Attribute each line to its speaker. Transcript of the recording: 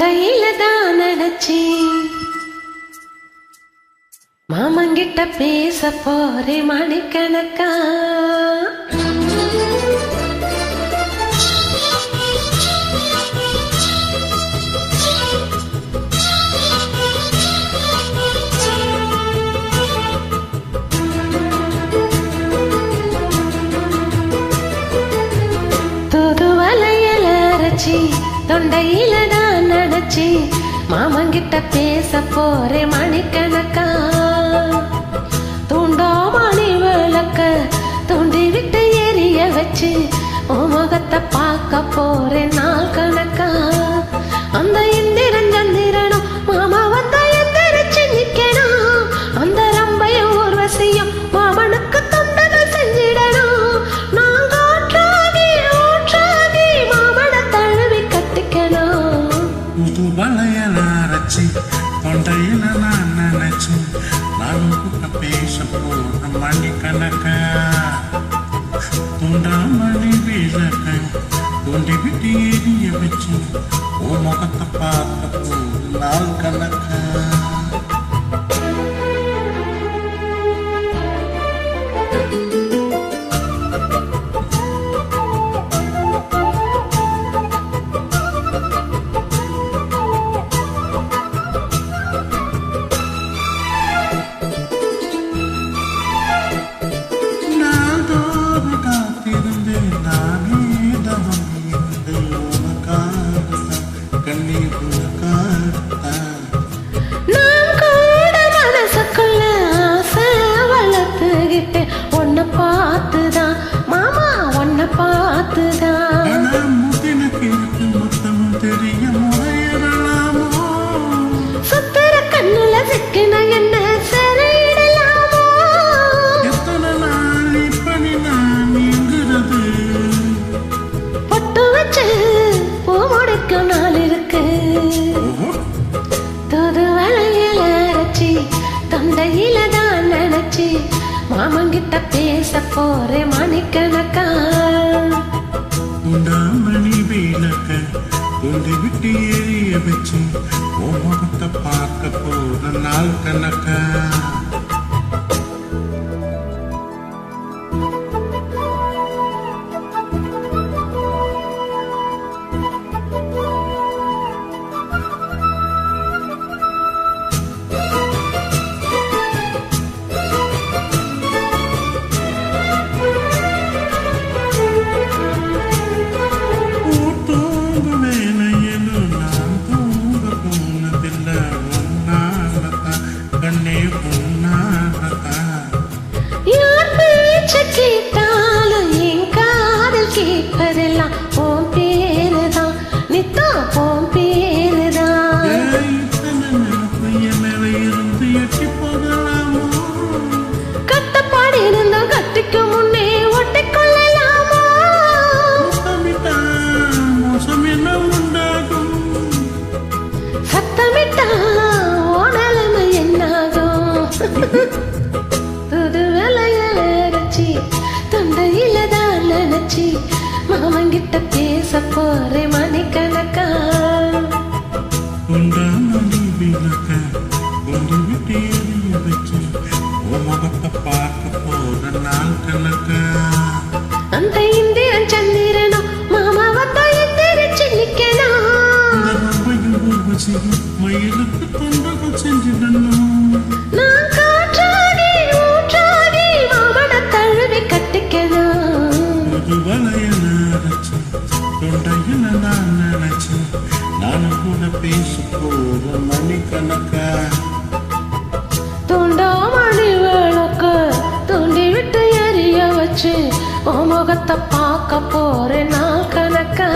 Speaker 1: தொண்டையில தான் நினைச்சி மாமங்கிட்ட பேச போறே மணிக்கணக்கா. தூதுவளையல அரைச்சி தொண்டையில தான் நினைச்சி மாமங்கிட்ட பேச போறே மணிக்கணக்கா. தூண்டாமணி விளக்க தூண்டி விட்டு எரிய வச்சு முகத்தை பார்க்க போறேன் நாள் கணக்கா. அந்த இந்திரன் சந்திரனும் மாமா வந்தா எந்திரிச்சு நிக்கணும். அந்த ரம்பையும் ஊர்வசியும் மாமனுக்கு தொண்டகள் செஞ்சிடணும். நான் காற்றாகி ஊற்றாகி மாமனை தழுவி கட்டிக்கணும்.
Speaker 2: புதுவளையல அரைச்சி தொண்டையில நான் நினைச்சு நானும் கூட பேச போற மணிக்கணக்க. துண்டாமணி விளக்க தூண்டி விட்டு எரிய வச்சு உன் முகத்தை பார்க்க போற நாள் கணக்க.
Speaker 1: பார்த்துதான் மாமா உன்னை பார்த்துதான் சுத்தர கண்ணுல சிக்கின என்ன சிறையிடலாமோ. பொட்டு வச்சு பூ முடிக்கும் நாள் இருக்கு. தூதுவளையல அரைச்சி தொண்டையில தான் நினைச்சி மாமங்கிட்ட பேச போறே மணிக்கணக்கா.
Speaker 2: உண்டாமணி விளக்க தூண்டி விட்டு எரிய வச்சு உன் முகத்தை பார்க்க போற நாள் கணக்கா.
Speaker 1: கேட்டாலும் என் காதல் கேட்பதெல்லாம் உன் பேருதான் நித்தா உன் பேருதான். கட்டப்பாடு இருந்தா கட்டிக்கு முன்னே ஒட்டிக்கொள்ளலாமா. சத்தமிட்டா ஓனலமை என்னாகும். புதுவளையல அரைச்சி தொண்டையில தான் நினைச்சி மாமங்கிட்ட பேச போறே மணிக்கணக்கா.
Speaker 2: உண்டாமணி விளக்க தூண்டி விட்டு எரிய வச்சு உன் முகத்தை பார்க்க போற நாள் கணக்கா.
Speaker 1: அந்த இந்திரன் சந்திரனும் மாமா வந்தா எந்திரிச்சு நிக்கணும்.
Speaker 2: மயிலுக்கு தொண்டர்கள் செஞ்சிடணும்.
Speaker 1: நான் காற்றாகி ஊற்றாகி மாமனை தழுவி கட்டிக்கணும்.
Speaker 2: புதுவளையல அரைச்சி தொண்டையில நான் நினைச்சு நானும் கூட பேச போற மணிக்கணக்கா.
Speaker 1: தூண்டாமணி விளக்க தூண்டி விட்டு எரிய வச்சு முகத்தை பார்க்க போறேன் நாள் கணக்கா.